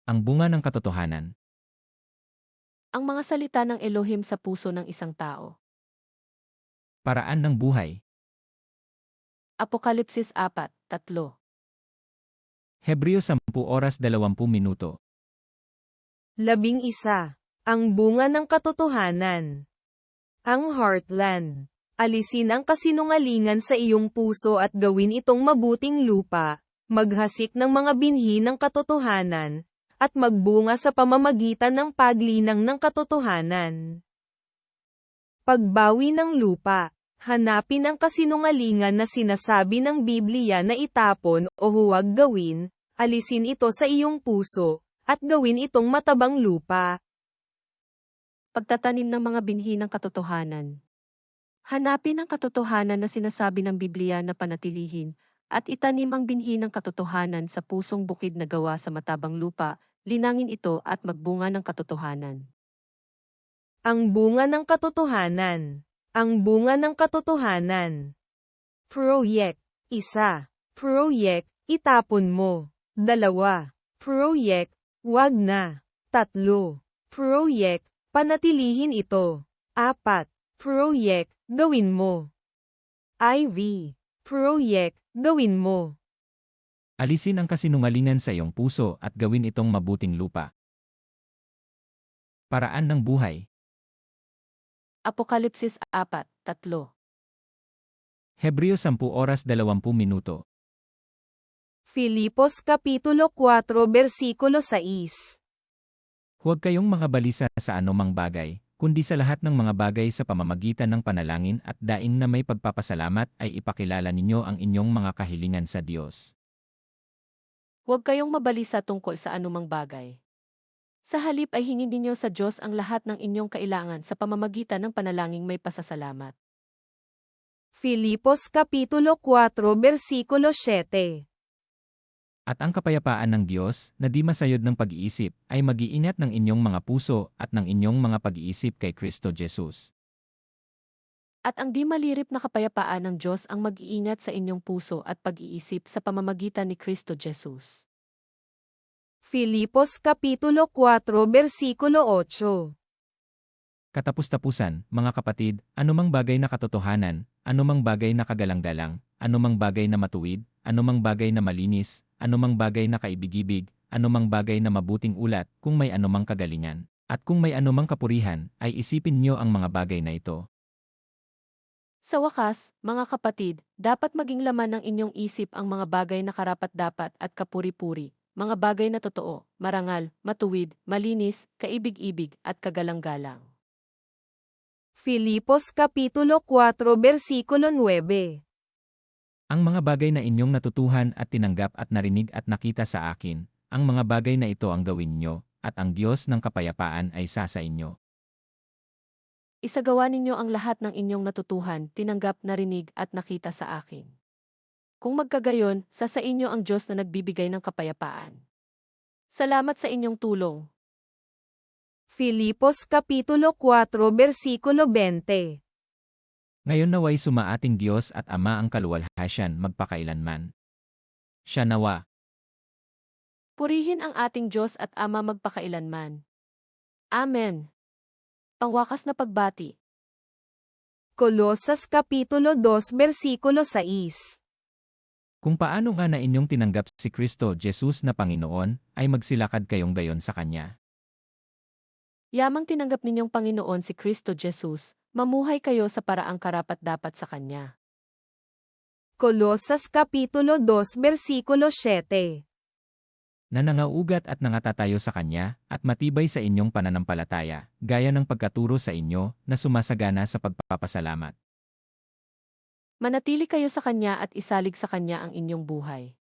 Ang bunga ng katotohanan. Ang mga salita ng Elohim sa puso ng isang tao. Paraan ng buhay. Apokalipsis 4:3. Hebreo 10:20. 11. Ang bunga ng katotohanan. Ang heartland. Alisin ang kasinungalingan sa iyong puso at gawin itong mabuting lupa, maghasik ng mga binhi ng katotohanan, at magbunga sa pamamagitan ng paglinang ng katotohanan. Pagbawi ng lupa. Hanapin ang kasinungalingan na sinasabi ng Biblia na itapon o huwag gawin, alisin ito sa iyong puso, at gawin itong matabang lupa. Pagtatanim ng mga binhi ng katotohanan. Hanapin ang katotohanan na sinasabi ng Biblia na panatilihin, at itanim ang binhi ng katotohanan sa pusong bukid na gawa sa matabang lupa, linangin ito at magbunga ng katotohanan. Ang bunga ng katotohanan. Ang bunga ng katotohanan. Proyek. 1. Proyek, itapon mo. 2. Proyek, wag na. 3. Proyek, panatilihin ito. 4. Proyek, gawin mo. IV. Proyek, gawin mo. Alisin ang kasinungalingan sa iyong puso at gawin itong mabuting lupa. Paraan ng buhay. Apokalipsis 4:3. Hebreo 10:20. Filipos Kapitulo 4 Versikulo 6. Huwag kayong mga balisa sa anumang bagay, kundi sa lahat ng mga bagay sa pamamagitan ng panalangin at daing na may pagpapasalamat ay ipakilala ninyo ang inyong mga kahilingan sa Diyos. Huwag kayong mabalisa tungkol sa anumang bagay. Sa halip ay hingin ninyo sa Diyos ang lahat ng inyong kailangan sa pamamagitan ng panalangin may pasasalamat. Filipos Kapitulo 4 Versikulo 7. At ang kapayapaan ng Diyos, na di masayod ng pag-iisip, ay mag-iingat ng inyong mga puso at ng inyong mga pag-iisip kay Kristo Jesus. At ang di malirip na kapayapaan ng Diyos ang mag-iingat sa inyong puso at pag-iisip sa pamamagitan ni Kristo Jesus. Filipos Kapitulo 4 Versikulo 8. Katapus-tapusan, mga kapatid, anumang bagay na katotohanan, anumang bagay na kagalang-galang, anumang bagay na matuwid, anumang bagay na malinis, anumang bagay na kaibig-ibig, anumang bagay na mabuting ulat, kung may anumang kagalingan, at kung may anumang kapurihan, ay isipin niyo ang mga bagay na ito. Sa wakas, mga kapatid, dapat maging laman ng inyong isip ang mga bagay na karapat-dapat at kapuri-puri, mga bagay na totoo, marangal, matuwid, malinis, kaibig-ibig at kagalang-galang. Filipos Kapitulo 4 Versikulo 9. Ang mga bagay na inyong natutuhan at tinanggap at narinig at nakita sa akin, ang mga bagay na ito ang gawin nyo, at ang Diyos ng kapayapaan ay sa inyo. Isagawa ninyo ang lahat ng inyong natutuhan, tinanggap, narinig at nakita sa akin. Kung magkagayon, sa inyo ang Diyos na nagbibigay ng kapayapaan. Salamat sa inyong tulong. Filipos Kapitulo 4 Versikulo 20. Ngayon naway sumaating Diyos at Ama ang kaluwalhasyan magpakailanman. Siya nawa. Purihin ang ating Diyos at Ama magpakailanman. Amen. Pangwakas na pagbati. Kolosas Kapitulo 2 Versikulo 6. Kung paano nga na inyong tinanggap si Kristo Jesus na Panginoon, ay magsilakad kayong gayon sa Kanya. Yamang tinanggap ninyong Panginoon si Kristo Jesus, mamuhay kayo sa paraang karapat-dapat sa Kanya. Kolosas Kapitulo 2 Versikulo 7. Na nangaugat at nangatatayo sa Kanya, at matibay sa inyong pananampalataya, gaya ng pagkaturo sa inyo, na sumasagana sa pagpapasalamat. Manatili kayo sa Kanya at isalig sa Kanya ang inyong buhay.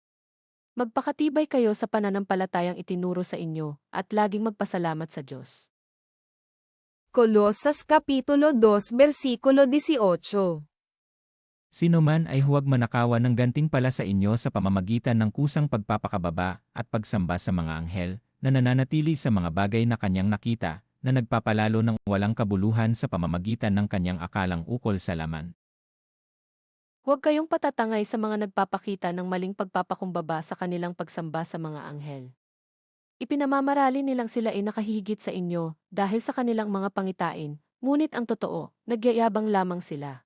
Magpakatibay kayo sa pananampalatayang itinuro sa inyo, at laging magpasalamat sa Diyos. Kolosas Kapitulo 2 Versikulo 18. Sino man ay huwag manakawan ng gantimpala sa inyo sa pamamagitan ng kusang pagpapakababa at pagsamba sa mga anghel, na nananatili sa mga bagay na kanyang nakita, na nagpapalalo ng walang kabuluhan sa pamamagitan ng kanyang akalang ukol sa laman. Huwag kayong patatangay sa mga nagpapakita ng maling pagpapakumbaba sa kanilang pagsamba sa mga anghel. Ipinamamarali nilang sila ay nakahigit sa inyo dahil sa kanilang mga pangitain, ngunit ang totoo, nagyayabang lamang sila.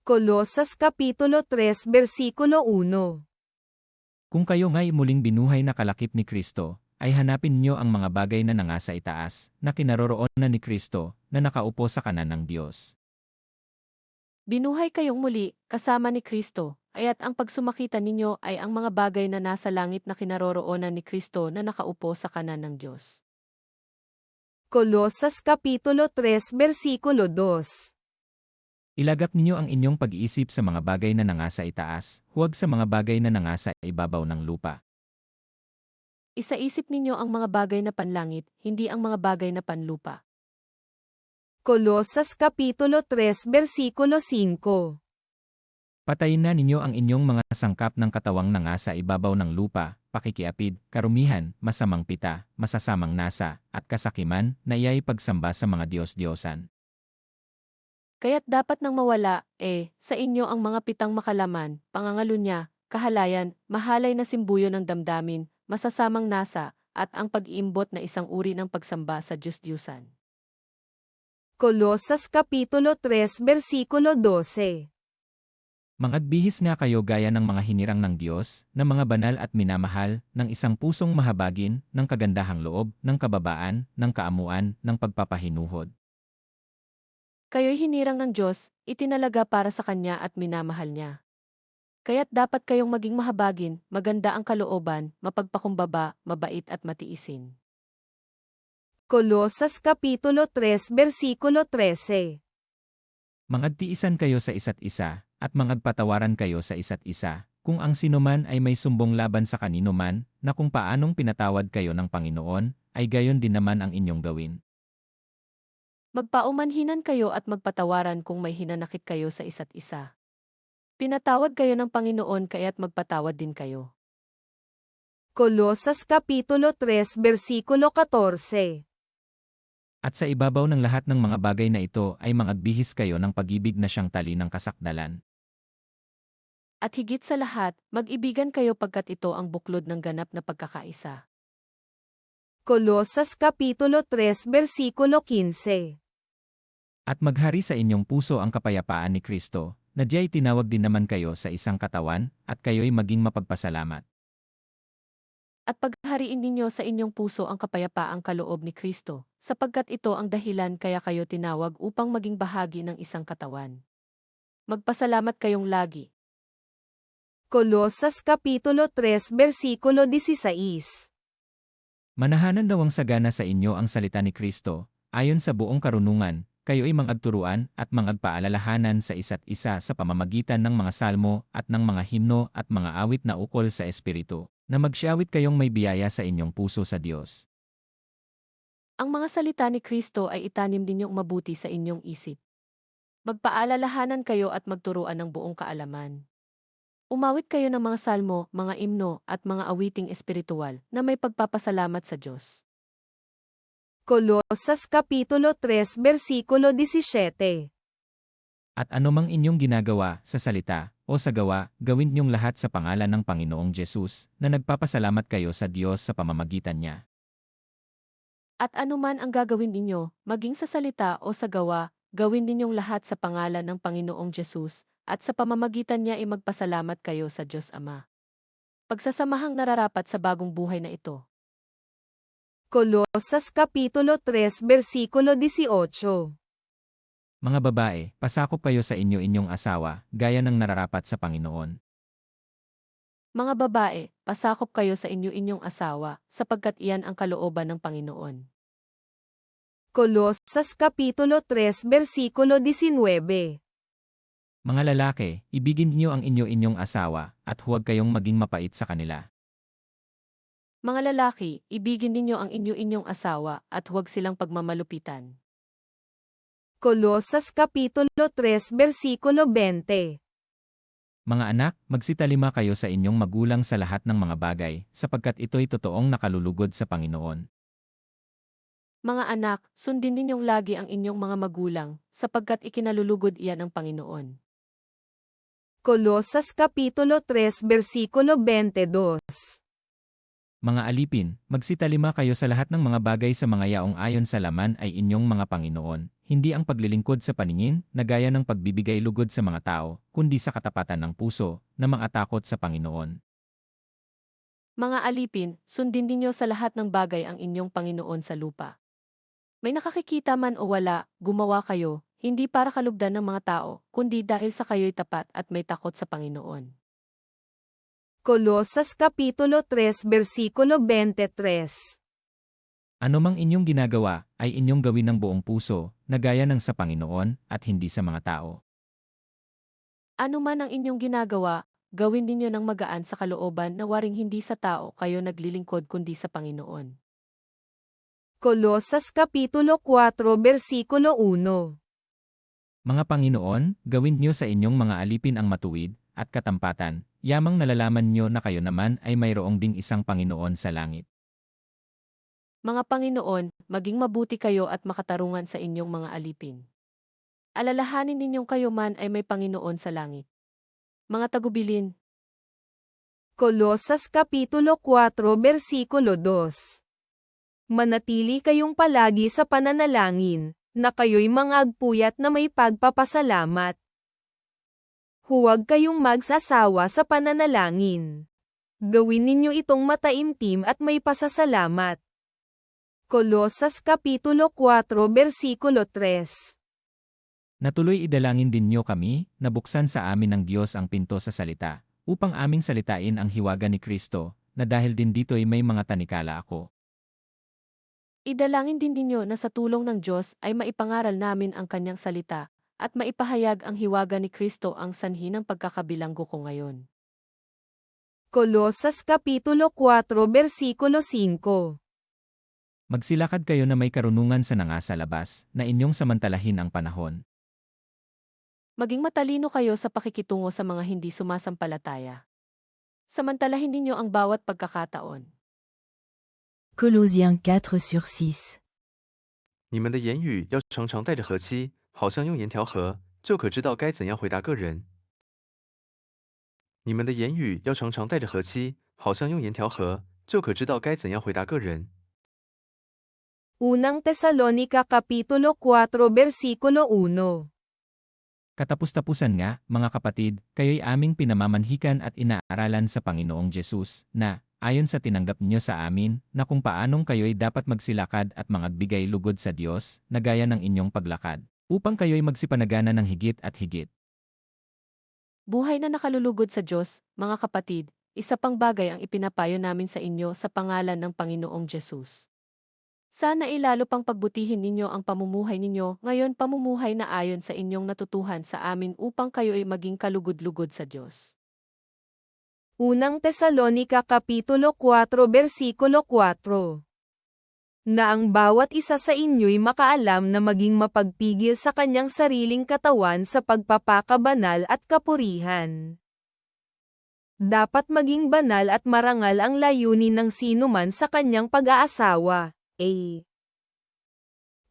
Colosas Kapitulo 3 Versikulo 1. Kung kayo nga'y muling binuhay na kalakip ni Kristo, ay hanapin niyo ang mga bagay na nangasa itaas, na kinaroroonan ni Kristo, na nakaupo sa kanan ng Diyos. Binuhay kayong muli, kasama ni Kristo, kaya't ang pagsumakita ninyo ay ang mga bagay na nasa langit na kinaroroonan ni Kristo na nakaupo sa kanan ng Diyos. Colosas Kapitulo 3 Versikulo 2. Ilagak ninyo ang inyong pag-iisip sa mga bagay na nangasa itaas, huwag sa mga bagay na nangasa ibabaw ng lupa. Isaisip ninyo ang mga bagay na panlangit, hindi ang mga bagay na panlupa. Colosas Kapitulo 3 Versikulo 5. Patayin na ninyo ang inyong mga sangkap ng katawang nangasa ibabaw ng lupa, pakikiapid, karumihan, masamang pita, masasamang nasa, at kasakiman na iya'y pagsamba sa mga Diyos-Diyosan. Kaya't dapat nang mawala, sa inyo ang mga pitang makalaman, pangangalunya, kahalayan, mahalay na simbuyo ng damdamin, masasamang nasa, at ang pag-iimbot na isang uri ng pagsamba sa Diyos-Diyusan. Colosas Kapitulo 3 Versikulo 12. Mangagbihis nga kayo gaya ng mga hinirang ng Diyos, na mga banal at minamahal, ng isang pusong mahabagin, ng kagandahang loob, ng kababaan, ng kaamuan, ng pagpapahinuhod. Kayo'y hinirang ng Diyos, itinalaga para sa Kanya at minamahal Niya. Kaya't dapat kayong maging mahabagin, maganda ang kalooban, mapagpakumbaba, mabait at matiisin. Colosas Kapitulo 3 Versikulo 13. Mangagtiisan kayo sa isa't isa, at mangagpatawaran kayo sa isa't isa, kung ang sinuman ay may sumbong laban sa kanino man, na kung paanong pinatawad kayo ng Panginoon, ay gayon din naman ang inyong gawin. Magpaumanhinan kayo at magpatawaran kung may hinanakit kayo sa isa't isa. Pinatawad kayo ng Panginoon kaya't magpatawad din kayo. Colosas Kapitulo 3 Versikulo 14. At sa ibabaw ng lahat ng mga bagay na ito ay mangagbihis kayo ng pag-ibig na siyang tali ng kasakdalan. At higit sa lahat, mag-ibigan kayo pagkat ito ang buklod ng ganap na pagkakaisa. Colosas Kapitulo 3 Versikulo 15. At maghari sa inyong puso ang kapayapaan ni Kristo, na diya'y tinawag din naman kayo sa isang katawan, at kayo'y maging mapagpasalamat. At paghariin ninyo sa inyong puso ang kapayapaang kaloob ni Kristo, sapagkat ito ang dahilan kaya kayo tinawag upang maging bahagi ng isang katawan. Magpasalamat kayong lagi. Colosas Kapitulo 3 Versikulo 16. Manahanan daw ang sagana sa inyo ang salita ni Kristo, ayon sa buong karunungan, kayo'y mangagturuan at mangagpaalalahanan sa isa't isa sa pamamagitan ng mga salmo at ng mga himno at mga awit na ukol sa Espiritu, na magsiawit kayong may biyaya sa inyong puso sa Diyos. Ang mga salita ni Kristo ay itanim ninyong mabuti sa inyong isip. Magpaalalahanan kayo at magturuan ng buong kaalaman. Umawit kayo ng mga salmo, mga imno, at mga awiting espiritual na may pagpapasalamat sa Diyos. Colosas Kapitulo 3 Versikulo 17. At anumang inyong ginagawa sa salita o sa gawa, gawin niyong lahat sa pangalan ng Panginoong Jesus, na nagpapasalamat kayo sa Diyos sa pamamagitan niya. At anuman ang gagawin ninyo, maging sa salita o sa gawa, gawin ninyong lahat sa pangalan ng Panginoong Jesus, at sa pamamagitan niya ay magpasalamat kayo sa Diyos Ama. Pagsasamahang nararapat sa bagong buhay na ito. Colosas Kapitulo 3 Versikulo 18. Mga babae, pasakop kayo sa inyong asawa, gaya ng nararapat sa Panginoon. Mga babae, pasakop kayo sa inyong asawa, sapagkat iyan ang kalooban ng Panginoon. Colosas Kapitulo 3 Versikulo 19. Mga lalaki, ibigin niyo ang inyong asawa, at huwag kayong maging mapait sa kanila. Mga lalaki, ibigin ninyo ang inyong asawa, at huwag silang pagmamalupitan. Colosas Kapitulo 3 Versikulo 20. Mga anak, magsitalima kayo sa inyong magulang sa lahat ng mga bagay, sapagkat ito'y totoong nakalulugod sa Panginoon. Mga anak, sundin ninyong lagi ang inyong mga magulang, sapagkat ikinalulugod iyan ng Panginoon. Colosas Kapitulo 3 Versikulo 22. Mga alipin, magsitalima kayo sa lahat ng mga bagay sa mga yaong ayon sa laman ay inyong mga Panginoon, hindi ang paglilingkod sa paningin, na gaya ng pagbibigay lugod sa mga tao, kundi sa katapatan ng puso, na mangatakot sa Panginoon. Mga alipin, sundin ninyo sa lahat ng bagay ang inyong Panginoon sa lupa. May nakakikita man o wala, gumawa kayo, hindi para kalugdan ng mga tao, kundi dahil sa kayo'y tapat at may takot sa Panginoon. Colosas Kapitulo 3 Versikulo 23. Ano mang inyong ginagawa, ay inyong gawin ng buong puso, na gaya ng sa Panginoon, at hindi sa mga tao. Ano man ang inyong ginagawa, gawin ninyo ng magaan sa kalooban na waring hindi sa tao kayo naglilingkod kundi sa Panginoon. Colosas Kapitulo 4 Versikulo 1. Mga Panginoon, gawin niyo sa inyong mga alipin ang matuwid, at katampatan, yamang nalalaman niyo na kayo naman ay mayroong ding isang Panginoon sa langit. Mga Panginoon, maging mabuti kayo at makatarungan sa inyong mga alipin. Alalahanin ninyong kayo man ay may Panginoon sa langit. Mga tagubilin, Colosas Kapitulo 4 Versikulo 2. Manatili kayong palagi sa pananalangin, na kayo'y mangagpuyat na may pagpapasalamat. Huwag kayong magsasawa sa pananalangin. Gawin ninyo itong mataimtim at may pasasalamat. Colosas Kapitulo 4 Versikulo 3. Natuloy idalangin din niyo kami, na buksan sa amin ng Diyos ang pinto sa salita, upang aming salitain ang hiwaga ni Kristo, na dahil din dito'y may mga tanikala ako. idalangin din ninyo na sa tulong ng Diyos ay maipangaral namin ang kanyang salita, at maipahayag ang hiwaga ni Kristo ang sanhi ng pagkakabilanggo ko ngayon. Colosas Kapitulo 4 Versikulo 5. Magsilakad kayo na may karunungan sa nangasa labas, na inyong samantalahin ang panahon. Maging matalino kayo sa pakikitungo sa mga hindi sumasampalataya. Samantalahin ninyo ang bawat pagkakataon. Colossiens 4/6.你们的言语要常常带着和气，好像用盐调和，就可知道该怎样回答个人。你们的言语要常常带着和气，好像用盐调和，就可知道该怎样回答个人。 Unang Tesalonika Kapitulo 4 Versikulo 1. Katapus-tapusan nga, mga kapatid, kayo'y aming pinamamanhikan at inaaralan sa Panginoong Jesus, na, ayon sa tinanggap niyo sa amin, na kung paanong kayo'y dapat magsilakad at mangagbigay lugod sa Diyos, na gaya ng inyong paglakad, upang kayo'y magsipanagana ng higit at higit. Buhay na nakalulugod sa Diyos, mga kapatid, isa pang bagay ang ipinapayo namin sa inyo sa pangalan ng Panginoong Jesus. Sana ilalo pang pagbutihin ninyo ang pamumuhay ninyo ngayon pamumuhay na ayon sa inyong natutuhan sa amin upang kayo ay maging kalugod-lugod sa Diyos. Unang Tesalonika Kapitulo 4 Versikulo 4. Na ang bawat isa sa inyo'y makaalam na maging mapagpigil sa kanyang sariling katawan sa pagpapakabanal at kapurihan. Dapat maging banal at marangal ang layunin ng sinuman sa kanyang pag-aasawa.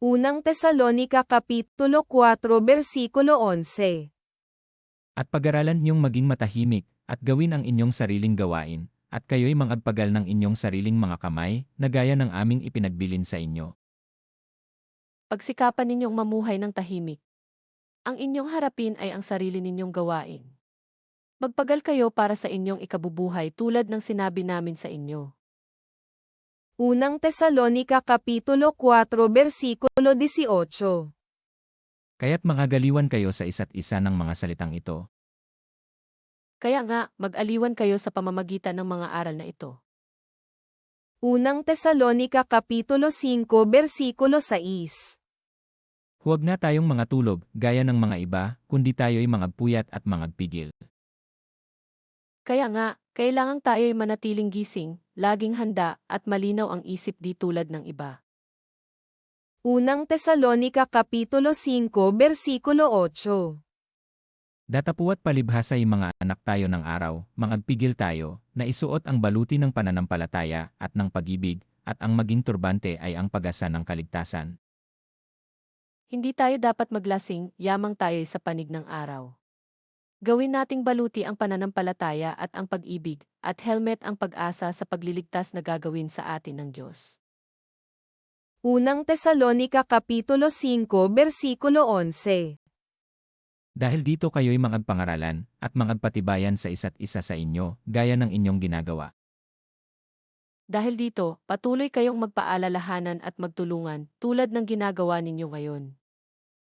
Unang Tesalonika Kapitulo 4 Versikulo 11. At pag-aralan niyong maging matahimik, at gawin ang inyong sariling gawain, at kayo'y mangagpagal ng inyong sariling mga kamay, na gaya ng aming ipinagbilin sa inyo. Pagsikapan ninyong mamuhay ng tahimik. Ang inyong harapin ay ang sarili ninyong gawain. Magpagal kayo para sa inyong ikabubuhay tulad ng sinabi namin sa inyo. Unang Tesalonika Kapitulo 4 Versikulo 18. Kaya't mangagaliwan kayo sa isa't isa ng mga salitang ito. Kaya nga, mag-aliwan kayo sa pamamagitan ng mga aral na ito. Unang Tesalonika Kapitulo 5 Versikulo 6. Huwag na tayong mga tulog, gaya ng mga iba, kundi tayo'y mangagpuyat at mangagpigil. Kaya nga, kailangang tayo'y manatiling gising, laging handa, at malinaw ang isip di tulad ng iba. Unang Tesalonika Kapitulo 5 Versikulo 8. Datapuat palibhasay mga anak tayo ng araw, mangagpigil tayo, na isuot ang baluti ng pananampalataya at ng pag-ibig, at ang maging turbante ay ang pag-asa ng kaligtasan. Hindi tayo dapat maglasing, yamang tayo'y sa panig ng araw. Gawin nating baluti ang pananampalataya at ang pag-ibig, at helmet ang pag-asa sa pagliligtas na gagawin sa atin ng Diyos. Unang Tesalonika Kapitulo 5 Versikulo 11. Dahil dito kayo'y mangagpangaralan at mangagpatibayan sa isa't isa sa inyo, gaya ng inyong ginagawa. Dahil dito, patuloy kayong magpaalalahanan at magtulungan, tulad ng ginagawa ninyo ngayon.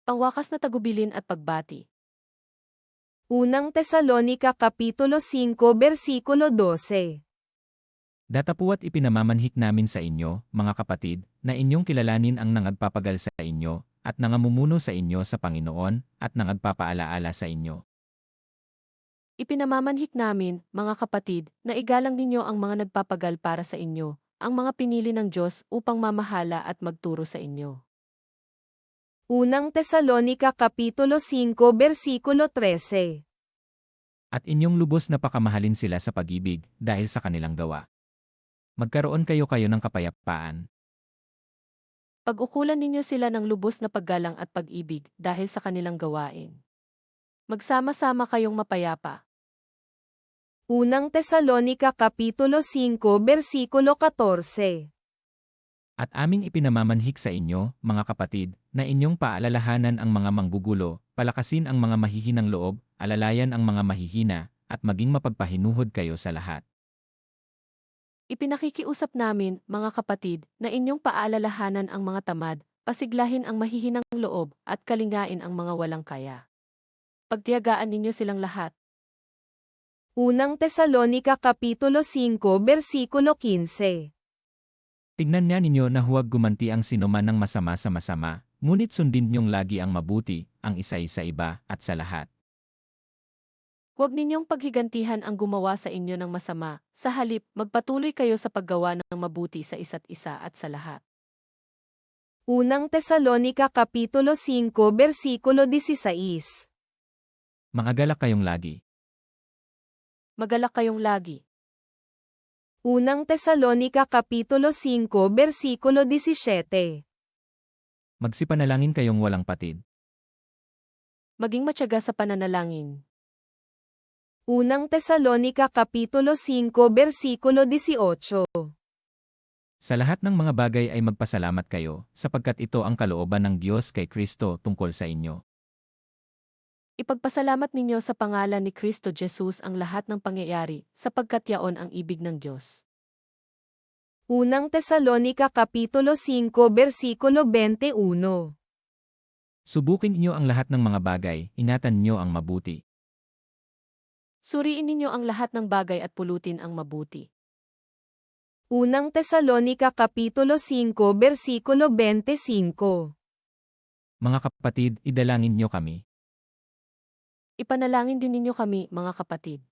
Pangwakas na tagubilin at pagbati. Unang Tesalonika Kapitulo 5 Versikulo 12. Datapuat ipinamamanhik namin sa inyo, mga kapatid, na inyong kilalanin ang nangagpapagal sa inyo, at nangamumuno sa inyo sa Panginoon, at nangagpapaalaala sa inyo. Ipinamamanhik namin, mga kapatid, na igalang ninyo ang mga nagpapagal para sa inyo, ang mga pinili ng Diyos upang mamahala at magturo sa inyo. Unang Tesalonika Kapitulo 5 Versikulo 13. At inyong lubos na pakamahalin sila sa pag-ibig, dahil sa kanilang gawa. Magkaroon kayo ng kapayapaan. Pag-ukulan ninyo sila ng lubos na paggalang at pag-ibig dahil sa kanilang gawain. Magsama-sama kayong mapayapa. Unang Tesalonika Kapitulo 5 Versikulo 14. At aming ipinamamanhik sa inyo, mga kapatid, na inyong paalalahanan ang mga manggugulo, palakasin ang mga mahihinang loob, alalayan ang mga mahihina, at maging mapagpahinuhod kayo sa lahat. Ipinakikiusap namin, mga kapatid, na inyong paalalahanan ang mga tamad, pasiglahin ang mahihinang loob, at kalingain ang mga walang kaya. Pagtiyagaan ninyo silang lahat. Unang Tesalonika Kapitulo 5 Versikulo 15. Tignan niya ninyo na huwag gumanti ang sinuman ng masama sa masama, ngunit sundin niyong lagi ang mabuti, ang isa sa iba, at sa lahat. Huwag ninyong paghigantihan ang gumawa sa inyo ng masama, sa halip, magpatuloy kayo sa paggawa ng mabuti sa isa't isa at sa lahat. Unang Tesalonika Kapitulo 5 Versikulo 16. Mangagalak kayong lagi. Magalak kayong lagi. Unang Tesalonika Kapitulo 5 Versikulo 17. Magsipanalangin kayong walang patid. Maging matyaga sa pananalangin. Unang Tesalonika Kapitulo 5 Versikulo 18. Sa lahat ng mga bagay ay magpasalamat kayo, sapagkat ito ang kalooban ng Diyos kay Kristo tungkol sa inyo. Ipagpasalamat ninyo sa pangalan ni Kristo Jesus ang lahat ng pangyayari, sapagkat yaon ang ibig ng Diyos. Unang Tesalonika Kapitulo 5 Versikulo 21. Subukin niyo ang lahat ng mga bagay, ingatan niyo ang mabuti. Suriin ninyo ang lahat ng bagay at pulutin ang mabuti. Unang Tesalonika Kapitulo 5 Versikulo 25. Mga kapatid, idalangin niyo kami. Ipanalangin din ninyo kami, mga kapatid.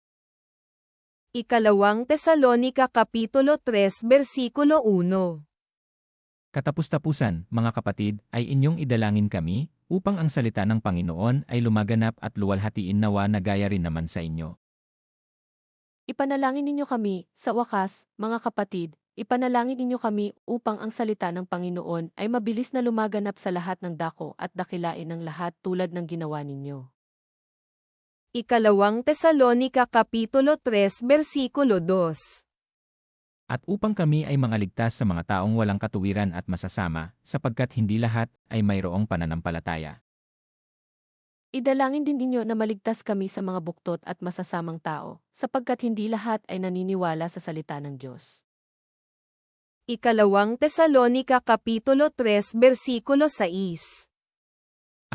Ikalawang Tesalonika Kapitulo 3 Versikulo 1. Katapus-tapusan, mga kapatid, ay inyong idalangin kami, upang ang salita ng Panginoon ay lumaganap at luwalhatiin nawa na gaya rin naman sa inyo. Ipanalangin ninyo kami, sa wakas, mga kapatid, ipanalangin ninyo kami upang ang salita ng Panginoon ay mabilis na lumaganap sa lahat ng dako at dakilain ng lahat tulad ng ginawa ninyo. Ikalawang Tesalonika Kapitulo 3 Versikulo 2. At upang kami ay mangaligtas sa mga taong walang katuwiran at masasama, sapagkat hindi lahat ay mayroong pananampalataya. Idalangin din ninyo na maligtas kami sa mga buktot at masasamang tao, sapagkat hindi lahat ay naniniwala sa salita ng Diyos. Ikalawang Tesalonika Kapitulo 3 Versikulo 6.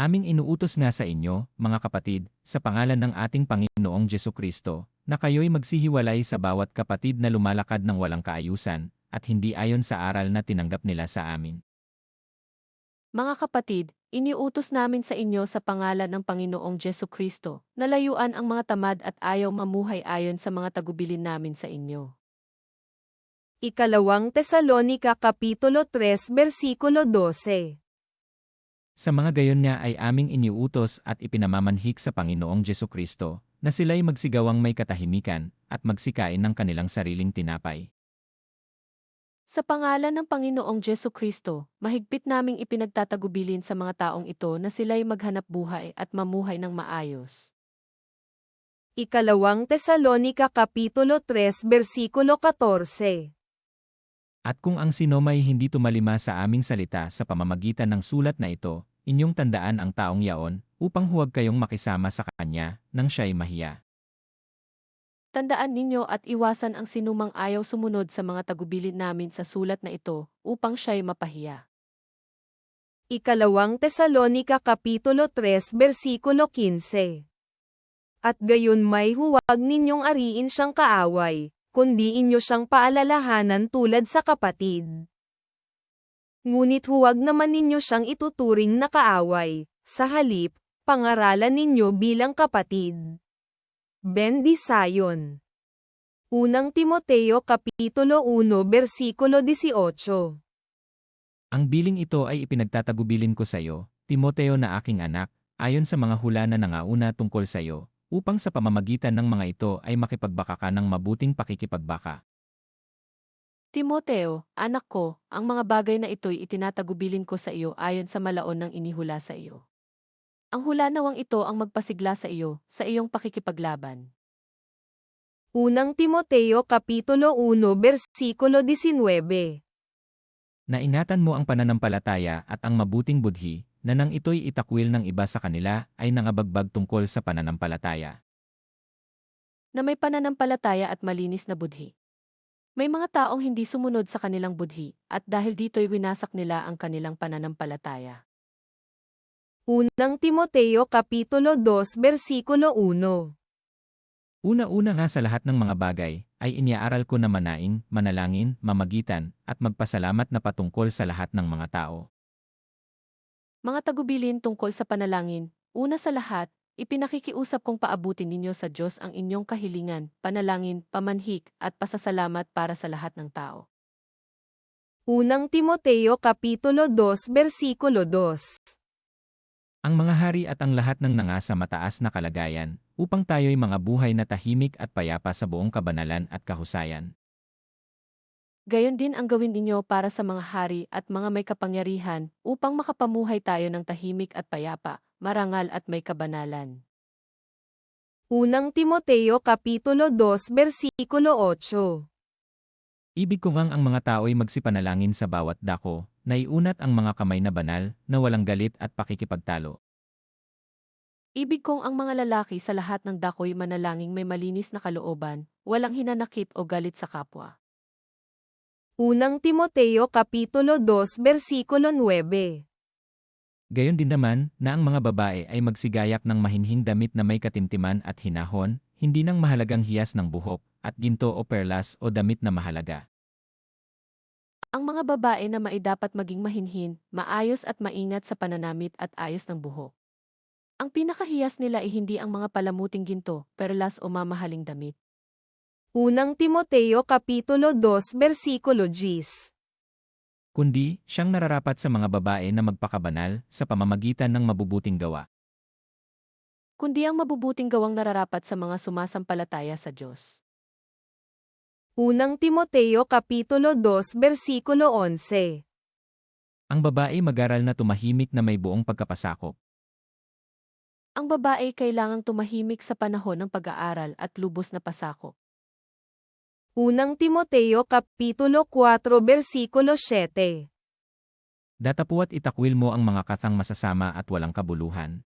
Aming inuutos nga sa inyo, mga kapatid, sa pangalan ng ating Panginoong Jesucristo, na kayo'y magsihiwalay sa bawat kapatid na lumalakad ng walang kaayusan, at hindi ayon sa aral na tinanggap nila sa amin. Mga kapatid, iniutos namin sa inyo sa pangalan ng Panginoong Jesucristo, na layuan ang mga tamad at ayaw mamuhay ayon sa mga tagubilin namin sa inyo. Ikalawang Tesalonika Kapitulo 3 Versikulo 12. Sa mga gayon niya ay aming iniuutos at ipinamamanhik sa Panginoong Jesucristo, na sila'y magsigawang may katahimikan, at magsikain ng kanilang sariling tinapay. Sa pangalan ng Panginoong Jesucristo, mahigpit naming ipinagtatagubilin sa mga taong ito na sila'y maghanap buhay at mamuhay ng maayos. Ikalawang Tesalonika Kapitulo 3 Versikulo 14. At kung ang sino may hindi tumalima sa aming salita sa pamamagitan ng sulat na ito, inyong tandaan ang taong yaon, upang huwag kayong makisama sa kanya, nang siya'y mahiya. Tandaan ninyo at iwasan ang sinumang ayaw sumunod sa mga tagubilin namin sa sulat na ito, upang siya'y mapahiya. Ikalawang Tesalonika Kapitulo 3 Versikulo 15. At gayon may huwag ninyong ariin siyang kaaway, kundi inyo siyang paalalahanan tulad sa kapatid. Ngunit huwag naman ninyo siyang ituturing na kaaway, sa halip, pangaralan ninyo bilang kapatid. Bendisayon. Unang Timoteo Kapitulo 1 Versikulo 18. Ang biling ito ay ipinagtatagubilin ko sa iyo, Timoteo na aking anak, ayon sa mga hula na nangauna tungkol sa iyo, upang sa pamamagitan ng mga ito ay makipagbaka ka ng mabuting pakikipagbaka. Timoteo, anak ko, ang mga bagay na ito'y itinatagubilin ko sa iyo ayon sa malaon ng inihula sa iyo. Ang hula nawang ito ang magpasigla sa iyo, sa iyong pakikipaglaban. Unang Timoteo Kapitulo 1 Versikulo 19. Naingatan mo ang pananampalataya at ang mabuting budhi, na nang ito'y itakwil ng iba sa kanila ay nangabagbag tungkol sa pananampalataya. Na may pananampalataya at malinis na budhi. May mga taong hindi sumunod sa kanilang budhi, at dahil dito'y winasak nila ang kanilang pananampalataya. Unang Timoteo Kapitulo 2 Versikulo 1. Una-una nga sa lahat ng mga bagay, ay iniaaral ko na manaing, manalangin, mamagitan, at magpasalamat na patungkol sa lahat ng mga tao. Mga tagubilin tungkol sa panalangin, una sa lahat, ipinakikiusap kong paabutin ninyo sa Diyos ang inyong kahilingan, panalangin, pamanhik, at pasasalamat para sa lahat ng tao. Unang Timoteo Kapitulo 2 Versikulo 2. Ang mga hari at ang lahat ng nangasa mataas na kalagayan, upang tayo'y mga buhay na tahimik at payapa sa buong kabanalan at kahusayan. Gayon din ang gawin ninyo para sa mga hari at mga may kapangyarihan, upang makapamuhay tayo ng tahimik at payapa, marangal at may kabanalan. Unang Timoteo Kapitulo 2 Versikulo 8. Ibig ko ngang ang mga tao'y magsipanalangin sa bawat dako, na iunat ang mga kamay na banal, na walang galit at pakikipagtalo. Ibig kong ang mga lalaki sa lahat ng dako'y manalangin may malinis na kalooban, walang hinanakit o galit sa kapwa. Unang Timoteo Kapitulo 2 Versikulo 9. Gayon din naman, na ang mga babae ay magsigayak ng mahinhing damit na may katimtiman at hinahon, hindi ng mahalagang hiyas ng buhok, at ginto o perlas o damit na mahalaga. Ang mga babae na maidapat maging mahinhin, maayos at maingat sa pananamit at ayos ng buhok. Ang pinakahiyas nila ay hindi ang mga palamuting ginto, perlas o mamahaling damit. Unang Timoteo Kapitulo 2 Versikulo 10. Kundi, siyang nararapat sa mga babae na magpakabanal sa pamamagitan ng mabubuting gawa. Kundi ang mabubuting gawang nararapat sa mga sumasampalataya sa Diyos. Unang Timoteo Kapitulo 2 Versikulo 11. Ang babae mag-aral na tumahimik na may buong pagkapasakop. Ang babae kailangang tumahimik sa panahon ng pag-aaral at lubos na pasakop. Unang Timoteo Kapitulo 4 Versikulo 7. Datapuat itakwil mo ang mga kathang masasama at walang kabuluhan.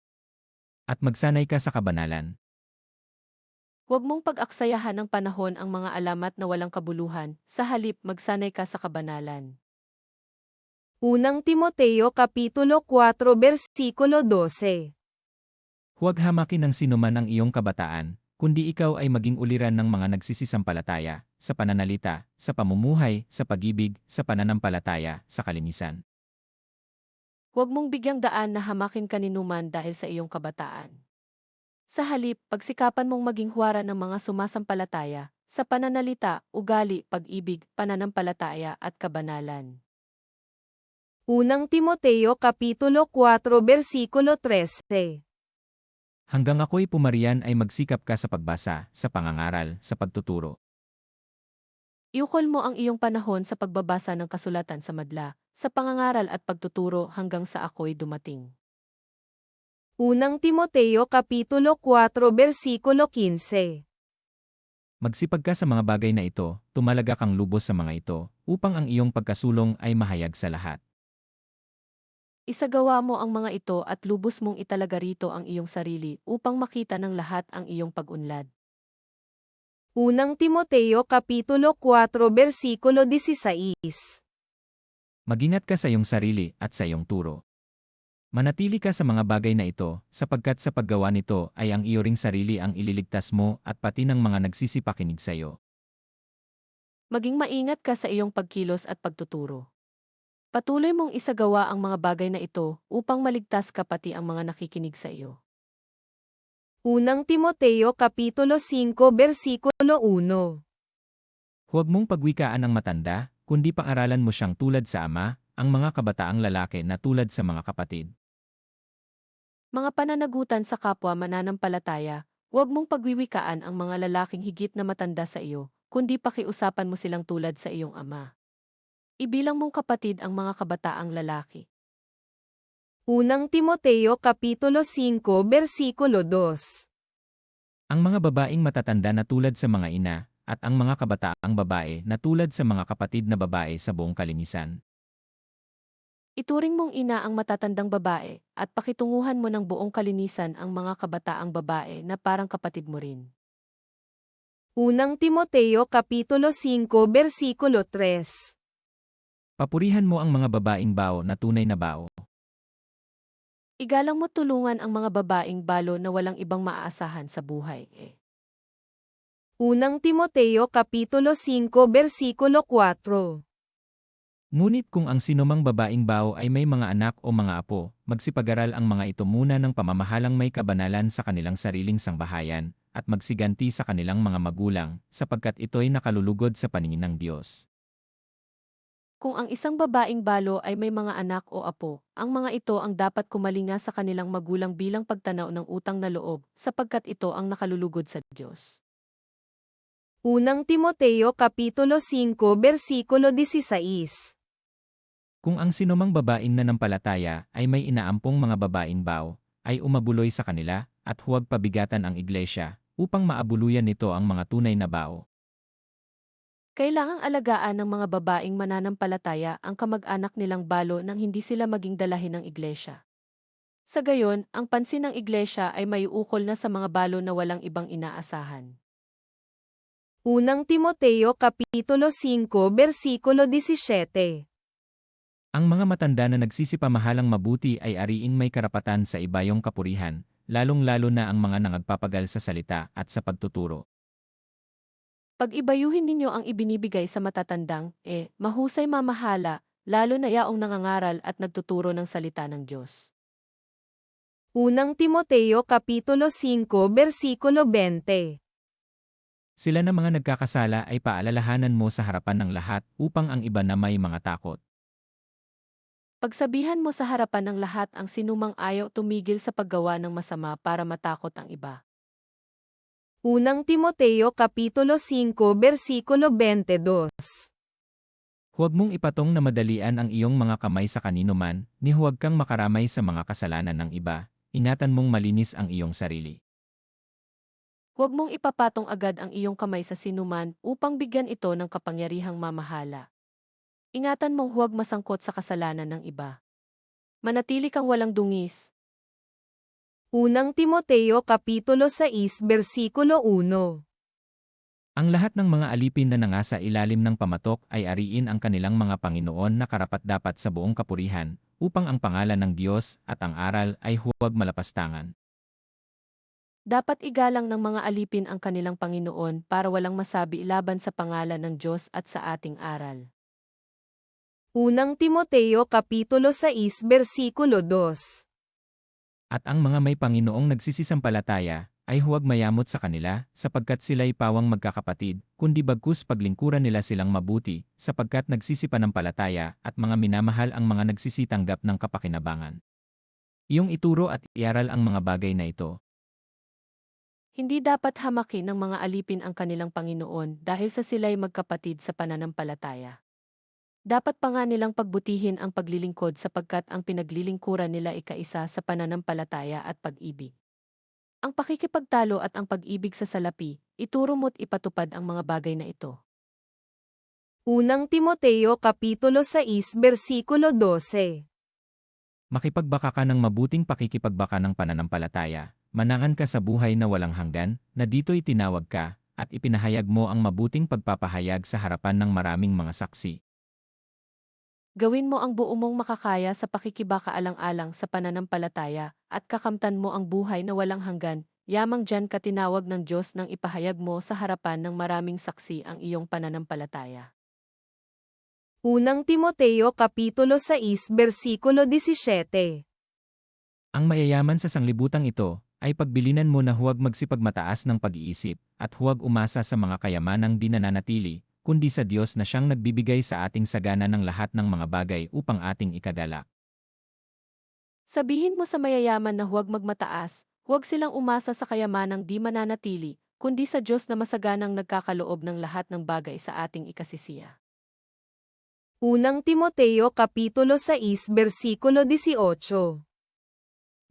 At magsanay ka sa kabanalan. Huwag mong pag-aksayahan ng panahon ang mga alamat na walang kabuluhan, sa halip magsanay ka sa kabanalan. Unang Timoteo Kapitulo 4 Versikulo 12. Huwag hamakin ng sinuman ang iyong kabataan, kundi ikaw ay maging uliran ng mga nagsisisampalataya, sa pananalita, sa pamumuhay, sa pag-ibig, sa pananampalataya, sa kalinisan. Huwag mong bigyang daan na hamakin kaninuman dahil sa iyong kabataan. Sa halip, pagsikapan mong maging huwara ng mga sumasampalataya, sa pananalita, ugali, pag-ibig, pananampalataya at kabanalan. Unang Timoteo Kapitulo 4 Versikulo 13. Hanggang ako'y pumarian ay magsikap ka sa pagbasa, sa pangangaral, sa pagtuturo. Iukol mo ang iyong panahon sa pagbabasa ng kasulatan sa madla, sa pangangaral at pagtuturo hanggang sa ako'y dumating. Unang Timoteo Kapitulo 4 Versikulo 15. Magsipag ka sa mga bagay na ito, tumalaga kang lubos sa mga ito, upang ang iyong pagkasulong ay mahayag sa lahat. Isagawa mo ang mga ito at lubos mong italaga rito ang iyong sarili upang makita ng lahat ang iyong pag-unlad. Unang Timoteo Kapitulo 4 Versikulo 16. Magingat ka sa iyong sarili at sa iyong turo. Manatili ka sa mga bagay na ito, sapagkat sa paggawa nito ay ang iyo ring sarili ang ililigtas mo at pati ng mga nagsisipakinig sa iyo. Maging maingat ka sa iyong pagkilos at pagtuturo. Patuloy mong isagawa ang mga bagay na ito upang maligtas ka pati ang mga nakikinig sa iyo. Unang Timoteo Kapitulo 5 Versikulo 1. Huwag mong pagwikaan ang matanda, kundi pang-aralan mo siyang tulad sa ama, ang mga kabataang lalaki na tulad sa mga kapatid. Mga pananagutan sa kapwa mananampalataya, huwag mong pagwiwikaan ang mga lalaking higit na matanda sa iyo, kundi pakiusapan mo silang tulad sa iyong ama. Ibilang mong kapatid ang mga kabataang lalaki. Unang Timoteo Kapitulo 5 Versikulo 2. Ang mga babaeng matatanda na tulad sa mga ina, at ang mga kabataang babae na tulad sa mga kapatid na babae sa buong kalinisan. Ituring mong ina ang matatandang babae, at pakitunguhan mo ng buong kalinisan ang mga kabataang babae na parang kapatid mo rin. Unang Timoteo Kapitulo 5 Versikulo 3. Papurihan mo ang mga babaeng bao na tunay na bao. Igalang mo tulungan ang mga babaeng balo na walang ibang maaasahan sa buhay. Unang Timoteo Kapitulo 5 Versikulo 4. Ngunit kung ang sinumang babaeng bao ay may mga anak o mga apo, magsipag-aral ang mga ito muna ng pamamahalang may kabanalan sa kanilang sariling sangbahayan, at magsiganti sa kanilang mga magulang, sapagkat ito'y nakalulugod sa paningin ng Diyos. Kung ang isang babaeng balo ay may mga anak o apo, ang mga ito ang dapat kumalinga sa kanilang magulang bilang pagtanaw ng utang na loob, sapagkat ito ang nakalulugod sa Diyos. Unang Timoteo Kapitulo 5 Versikulo 16. Kung ang sinumang babaeng nanampalataya ay may inaampong mga babaeng bao, ay umabuloy sa kanila, at huwag pabigatan ang iglesia, upang maabuluyan nito ang mga tunay na bao. Kailangang alagaan ng mga babaeng mananampalataya ang kamag-anak nilang balo nang hindi sila maging dalahin ng iglesia. Sa gayon, ang pansin ng iglesia ay maiukol na sa mga balo na walang ibang inaasahan. Unang Timoteo Kapitulo 5 Versikulo 17. Ang mga matanda na nagsisipamahalang mabuti ay ariin may karapatan sa ibayong kapurihan, lalong-lalo na ang mga nangagpapagal sa salita at sa pagtuturo. Pag-ibayuhin ninyo ang ibinibigay sa matatandang, mahusay mamahala, lalo na yaong nangangaral at nagtuturo ng salita ng Diyos. Unang Timoteo Kapitulo 5 Versikulo 20. Sila na mga nagkakasala ay paalalahanan mo sa harapan ng lahat upang ang iba na may mga takot. Pagsabihan mo sa harapan ng lahat ang sinumang ayaw tumigil sa paggawa ng masama para matakot ang iba. Unang Timoteo Kapitulo 5 Versikulo 22. Huwag mong ipatong na madalian ang iyong mga kamay sa kanino man, ni huwag kang makaramay sa mga kasalanan ng iba, ingatan mong malinis ang iyong sarili. Huwag mong ipapatong agad ang iyong kamay sa sinuman upang bigyan ito ng kapangyarihang mamahala. Ingatan mong huwag masangkot sa kasalanan ng iba. Manatili kang walang dungis. Unang Timoteo Kapitulo 6 Versikulo 1. Ang lahat ng mga alipin na nangasa ilalim ng pamatok ay ariin ang kanilang mga Panginoon na karapat-dapat sa buong kapurihan, upang ang pangalan ng Diyos at ang aral ay huwag malapastangan. Dapat igalang ng mga alipin ang kanilang Panginoon para walang masabi laban sa pangalan ng Diyos at sa ating aral. Unang Timoteo Kapitulo 6 Versikulo 2. At ang mga may Panginoong nagsisisampalataya, ay huwag mayamot sa kanila, sapagkat sila'y pawang magkakapatid, kundi bagkus paglingkuran nila silang mabuti, sapagkat nagsisipanampalataya at mga minamahal ang mga nagsisitanggap ng kapakinabangan. Iyong ituro at iaral ang mga bagay na ito. Hindi dapat hamakin ng mga alipin ang kanilang Panginoon dahil sa sila'y magkapatid sa pananampalataya. Dapat pa nga nilang pagbutihin ang paglilingkod sapagkat ang pinaglilingkuran nila ay kaisa sa pananampalataya at pag-ibig. Ang pakikipagtalo at ang pag-ibig sa salapi, ituro mo't ipatupad ang mga bagay na ito. Unang Timoteo Kapitulo 6 Versikulo 12. Makipagbaka ka ng mabuting pakikipagbaka ng pananampalataya, manangan ka sa buhay na walang hanggan, na dito'y tinawag ka, at ipinahayag mo ang mabuting pagpapahayag sa harapan ng maraming mga saksi. Gawin mo ang buo mong makakaya sa pakikibaka-alang-alang sa pananampalataya, at kakamtan mo ang buhay na walang hanggan, yamang diyan ka tinawag ng Diyos nang ipahayag mo sa harapan ng maraming saksi ang iyong pananampalataya. Unang Timoteo Kapitulo 6 Versikulo 17. Ang mayayaman sa sanglibutang ito, ay pagbilinan mo na huwag magsipagmataas ng pag-iisip, at huwag umasa sa mga kayamanang di nananatili, kundi sa Diyos na siyang nagbibigay sa ating sagana ng lahat ng mga bagay upang ating ikadala. Sabihin mo sa mayayaman na huwag magmataas, huwag silang umasa sa kayamanang di mananatili, kundi sa Diyos na masaganang nagkakaloob ng lahat ng bagay sa ating ikasisiya. Unang Timoteo Kapitulo 6 Versikulo 18.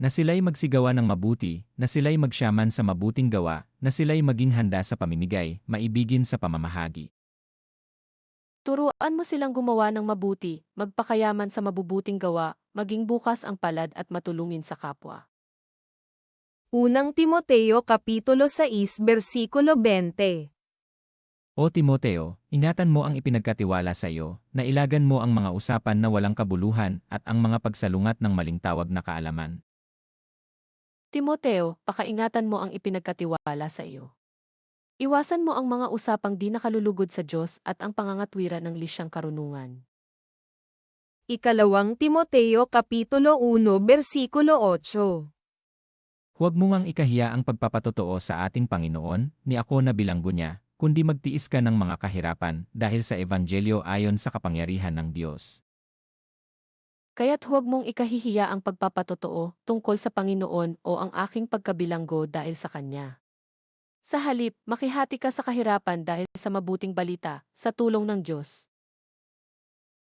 Na sila'y magsigawa ng mabuti, na sila'y magsyaman sa mabuting gawa, na sila'y maging handa sa pamimigay, maibigin sa pamamahagi. Turuan mo silang gumawa ng mabuti, magpakayaman sa mabubuting gawa, maging bukas ang palad at matulungin sa kapwa. Unang Timoteo Kapitulo 6 Versikulo 20. O Timoteo, ingatan mo ang ipinagkatiwala sa iyo, na ilagan mo ang mga usapan na walang kabuluhan at ang mga pagsalungat ng maling tawag na kaalaman. Timoteo, pakaingatan mo ang ipinagkatiwala sa iyo. Iwasan mo ang mga usapang di nakalulugod sa Diyos at ang pangangatwiran ng lisyang karunungan. Ikalawang Timoteo Kapitulo 1 Versikulo 8. Huwag mo ngang ikahiya ang pagpapatotoo sa ating Panginoon, ni ako na bilanggo niya, kundi magtiis ka ng mga kahirapan dahil sa Ebanghelyo ayon sa kapangyarihan ng Diyos. Kaya't huwag mong ikahihiya ang pagpapatotoo tungkol sa Panginoon o ang aking pagkabilanggo dahil sa Kanya. Sa halip, makihati ka sa kahirapan dahil sa mabuting balita, sa tulong ng Diyos.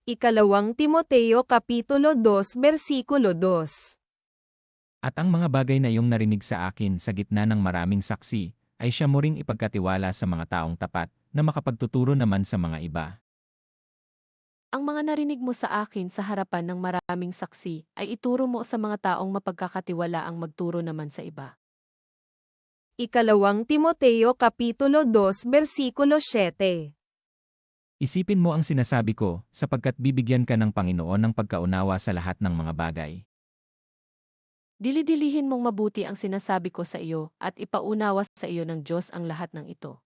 Ikalawang Timoteo Kapitulo 2 Versikulo 2. At ang mga bagay na iyong narinig sa akin sa gitna ng maraming saksi, ay siya mo ring ipagkatiwala sa mga taong tapat, na makapagtuturo naman sa mga iba. Ang mga narinig mo sa akin sa harapan ng maraming saksi, ay ituro mo sa mga taong mapagkakatiwala ang magturo naman sa iba. Ikalawang Timoteo Kapitulo 2 Versikulo 7. Isipin mo ang sinasabi ko, sapagkat bibigyan ka ng Panginoon ng pagkaunawa sa lahat ng mga bagay. Dilidilihin mong mabuti ang sinasabi ko sa iyo at ipaunawa sa iyo ng Diyos ang lahat ng ito.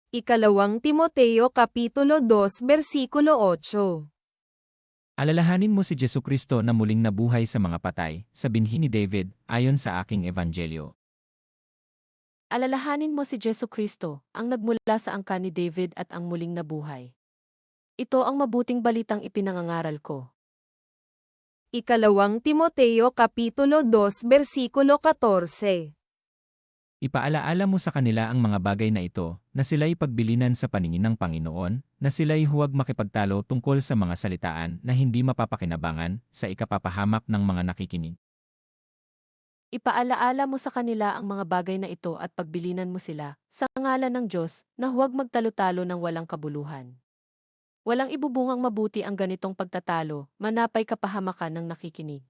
Ikalawang Timoteo Kapitulo 2 Versikulo 8. Alalahanin mo si Jesucristo na muling nabuhay sa mga patay, sa binhi ni David, ayon sa aking Ebanghelyo. Alalahanin mo si Jesucristo, ang nagmula sa angkan ni David at ang muling nabuhay. Ito ang mabuting balitang ipinangangaral ko. Ikalawang Timoteo Kapitulo 2 Versikulo 14. Ipaalaala mo sa kanila ang mga bagay na ito, na sila'y pagbilinan sa paningin ng Panginoon, na sila'y huwag makipagtalo tungkol sa mga salitaan na hindi mapapakinabangan sa ikapapahamak ng mga nakikinig. Ipaalaala mo sa kanila ang mga bagay na ito at pagbilinan mo sila, sa ngalan ng Diyos, na huwag magtalo-talo ng walang kabuluhan. Walang ibubungang mabuti ang ganitong pagtatalo, manapay kapahamakan ng nakikinig.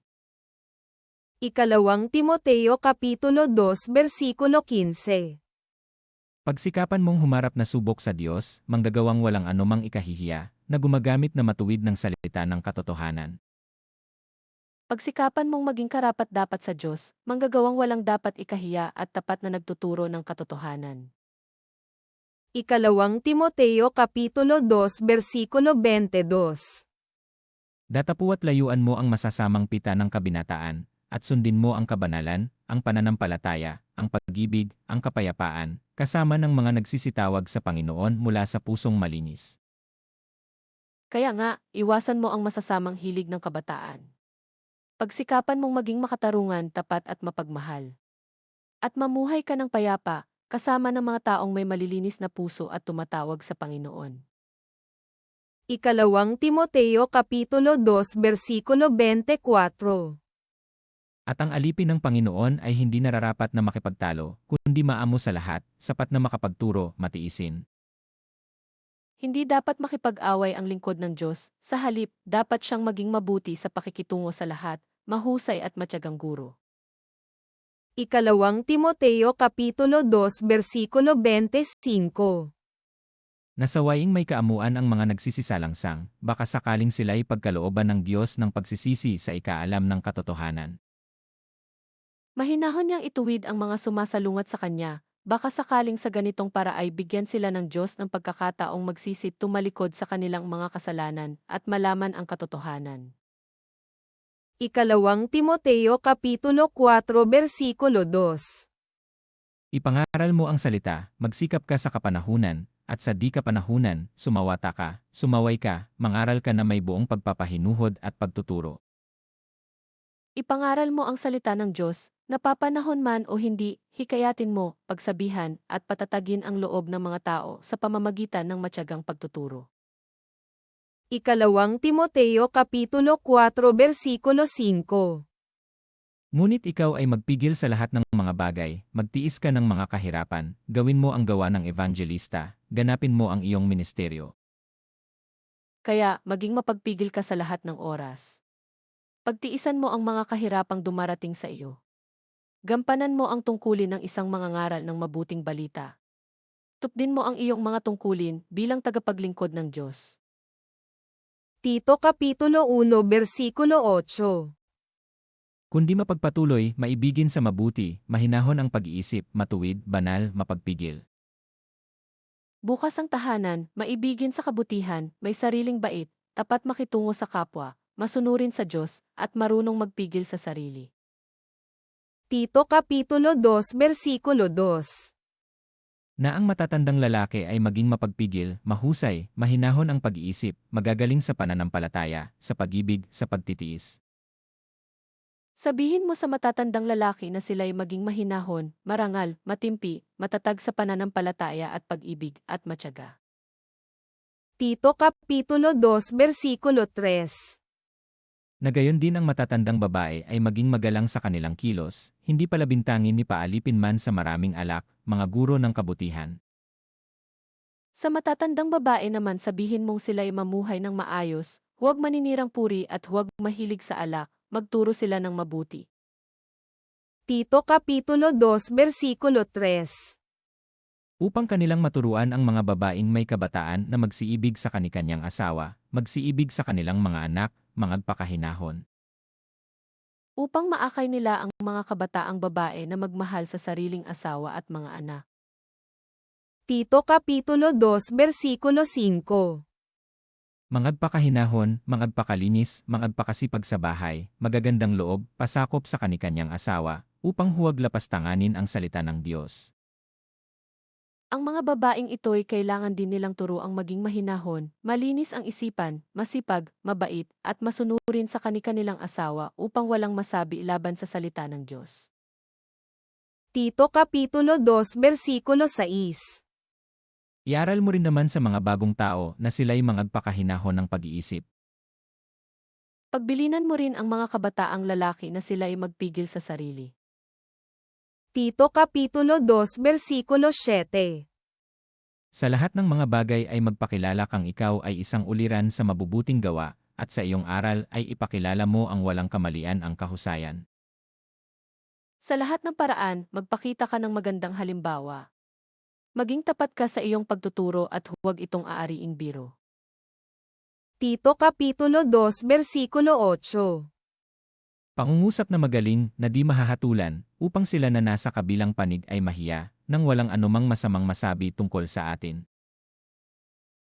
Ikalawang Timoteo Kapitulo 2 Versikulo 15. Pagsikapan mong humarap na subok sa Diyos, manggagawang walang anumang ikahihiya, na gumagamit na matuwid ng salita ng katotohanan. Pagsikapan mong maging karapat-dapat sa Diyos, manggagawang walang dapat ikahiya at tapat na nagtuturo ng katotohanan. Ikalawang Timoteo Kapitulo 2 Versikulo 22. Datapuat layuan mo ang masasamang pita ng kabinataan, at sundin mo ang kabanalan, ang pananampalataya, ang pag-ibig, ang kapayapaan, kasama ng mga nagsisitawag sa Panginoon mula sa pusong malinis. Kaya nga, iwasan mo ang masasamang hilig ng kabataan. Pagsikapan mong maging makatarungan, tapat at mapagmahal. At mamuhay ka ng payapa, kasama ng mga taong may malilinis na puso at tumatawag sa Panginoon. Ikalawang Timoteo Kapitulo 2 Versikulo 24. At ang alipin ng Panginoon ay hindi nararapat na makipagtalo, kundi maamo sa lahat, sapat na makapagturo, matiisin. Hindi dapat makipag-away ang lingkod ng Diyos, sa halip, dapat siyang maging mabuti sa pakikitungo sa lahat, mahusay at matyagang guro. Ikalawang Timoteo Kapitulo 2 Versikulo 25. Nasawaing may kaamuan ang mga nagsisisalangsang, baka sakaling sila'y pagkalooban ng Diyos ng pagsisisi sa ikaalam ng katotohanan. Mahinahon niyang ituwid ang mga sumasalungat sa Kanya, baka sakaling sa ganitong para ay bigyan sila ng Diyos ng pagkakataong magsisit tumalikod sa kanilang mga kasalanan at malaman ang katotohanan. Ikalawang Timoteo Kapitulo 4 Versikulo 2. Ipangaral mo ang salita, magsikap ka sa kapanahunan, at sa di kapanahunan, sumawata ka, sumaway ka, mangaral ka na may buong pagpapahinuhod at pagtuturo. Ipangaral mo ang salita ng Diyos, napapanahon man o hindi, hikayatin mo, pagsabihan, at patatagin ang loob ng mga tao sa pamamagitan ng matyagang pagtuturo. Ikalawang Timoteo Kapitulo 4 Versikulo 5. Ngunit ikaw ay magpigil sa lahat ng mga bagay, magtiis ka ng mga kahirapan, gawin mo ang gawa ng evangelista, ganapin mo ang iyong ministeryo. Kaya, maging mapagpigil ka sa lahat ng oras. Pagtiisan mo ang mga kahirapang dumarating sa iyo. Gampanan mo ang tungkulin ng isang mangangaral ng mabuting balita. Tupdin mo ang iyong mga tungkulin bilang tagapaglingkod ng Diyos. Tito Kapitulo 1 Versikulo 8. Kundi mapagpatuloy, maibigin sa mabuti, mahinahon ang pag-iisip, matuwid, banal, mapagpigil. Bukas ang tahanan, maibigin sa kabutihan, may sariling bait, tapat makitungo sa kapwa, masunurin sa Diyos, at marunong magpigil sa sarili. Tito Kapitulo 2 Versikulo 2. Na ang matatandang lalaki ay maging mapagpigil, mahusay, mahinahon ang pag-iisip, magagaling sa pananampalataya, sa pag-ibig, sa pagtitiis. Sabihin mo sa matatandang lalaki na sila'y maging mahinahon, marangal, matimpi, matatag sa pananampalataya at pag-ibig, at matyaga. Tito Kapitulo 2 Versikulo 3. Na gayon din ang matatandang babae ay maging magalang sa kanilang kilos, hindi palabintangin ni paalipin man sa maraming alak, mga guro ng kabutihan. Sa matatandang babae naman sabihin mong sila'y mamuhay ng maayos, huwag maninirang puri at huwag mahilig sa alak, magturo sila ng mabuti. Tito Kapitulo 2 Versikulo 3. Upang kanilang maturuan ang mga babaeng may kabataan na magsiibig sa kanikanyang asawa, magsiibig sa kanilang mga anak, mangagpakahinahon. Upang maakay nila ang mga kabataang babae na magmahal sa sariling asawa at mga anak. Tito Kapitulo 2 Versikulo 5. Mangagpakahinahon, mangagpakalinis, mangagpakasipag sa bahay, magagandang loob, pasakop sa kanikanyang asawa, upang huwag lapastanganin ang salita ng Diyos. Ang mga babaeng ito'y kailangan din nilang turuang maging mahinahon, malinis ang isipan, masipag, mabait, at masunurin sa kanilang asawa upang walang masabi laban sa salita ng Diyos. Tito Kapitulo 2 Versikulo 6. Iaral mo rin naman sa mga bagong tao na sila'y mangagpakahinahon ng pag-iisip. Pagbilinan mo rin ang mga kabataang lalaki na sila'y magpigil sa sarili. Tito Kapitulo 2 Versikulo 7. Sa lahat ng mga bagay ay magpakilala kang ikaw ay isang uliran sa mabubuting gawa, at sa iyong aral ay ipakilala mo ang walang kamalian ang kahusayan. Sa lahat ng paraan, magpakita ka ng magandang halimbawa. Maging tapat ka sa iyong pagtuturo at huwag itong aariing biro. Tito Kapitulo 2 Versikulo 8. Pangungusap na magaling na di mahahatulan, upang sila na nasa kabilang panig ay mahiya, nang walang anumang masamang masabi tungkol sa atin.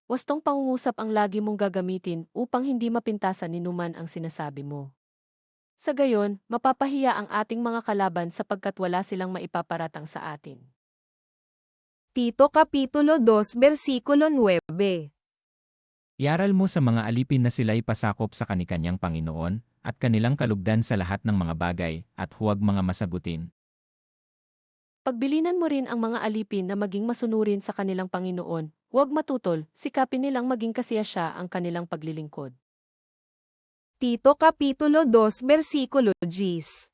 Wastong pangungusap ang lagi mong gagamitin upang hindi mapintasan ni numan ang sinasabi mo. Sa gayon, mapapahiya ang ating mga kalaban sapagkat wala silang maipaparatang sa atin. Tito Kapitulo 2 Versikulo 9. Iaral mo sa mga alipin na sila'y pasakop sa kanikanyang Panginoon, at kanilang kalugdan sa lahat ng mga bagay, at huwag mga masagutin. Pagbilinan mo rin ang mga alipin na maging masunurin sa kanilang Panginoon, Huwag matutol, sikapin nilang maging kasiyasya ang kanilang paglilingkod. Tito Kapitulo 2 Versikulo 10.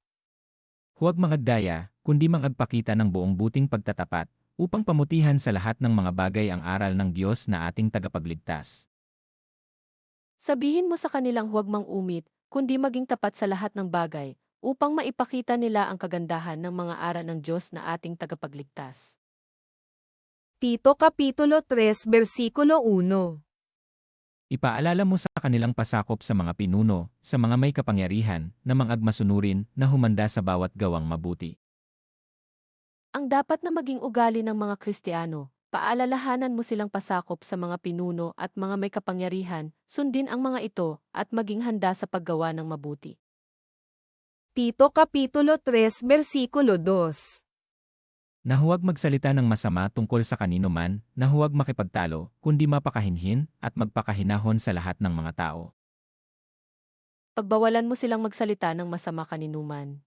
Huwag mangagdaya, kundi mangagpakita ng buong buting pagtatapat, upang pamutihan sa lahat ng mga bagay ang aral ng Diyos na ating tagapagligtas. Sabihin mo sa kanilang huwag mang-umit, kundi maging tapat sa lahat ng bagay, upang maipakita nila ang kagandahan ng mga aral ng Diyos na ating tagapagligtas. Tito Kapitulo 3 Versikulo 1. Ipaalala mo sa kanilang pasakop sa mga pinuno, sa mga may kapangyarihan, na mangagmasunurin na humanda sa bawat gawang mabuti. Ang dapat na maging ugali ng mga Kristiyano, paalalahanan mo silang pasakop sa mga pinuno at mga may kapangyarihan, sundin ang mga ito, at maging handa sa paggawa ng mabuti. Tito Kapitulo 3 Versikulo 2. Na huwag magsalita ng masama tungkol sa kanino man, na huwag makipagtalo, kundi mapakahinhin at magpakahinahon sa lahat ng mga tao. Pagbawalan mo silang magsalita ng masama kaninuman.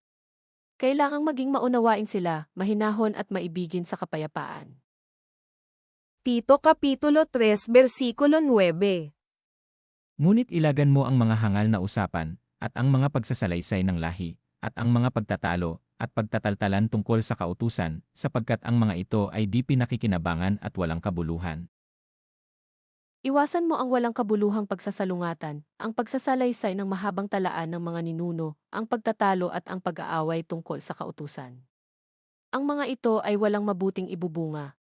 Kailangang maging maunawain sila, mahinahon at maibigin sa kapayapaan. Tito Kapitulo 3 Versikulo 9. Ngunit ilagan mo ang mga hangal na usapan, at ang mga pagsasalaysay ng lahi, at ang mga pagtatalo, at pagtataltalan tungkol sa kautusan, sapagkat ang mga ito ay di pinakikinabangan at walang kabuluhan. Iwasan mo ang walang kabuluhang pagsasalungatan, ang pagsasalaysay ng mahabang talaan ng mga ninuno, ang pagtatalo at ang pag-aaway tungkol sa kautusan. Ang mga ito ay walang mabuting ibubunga,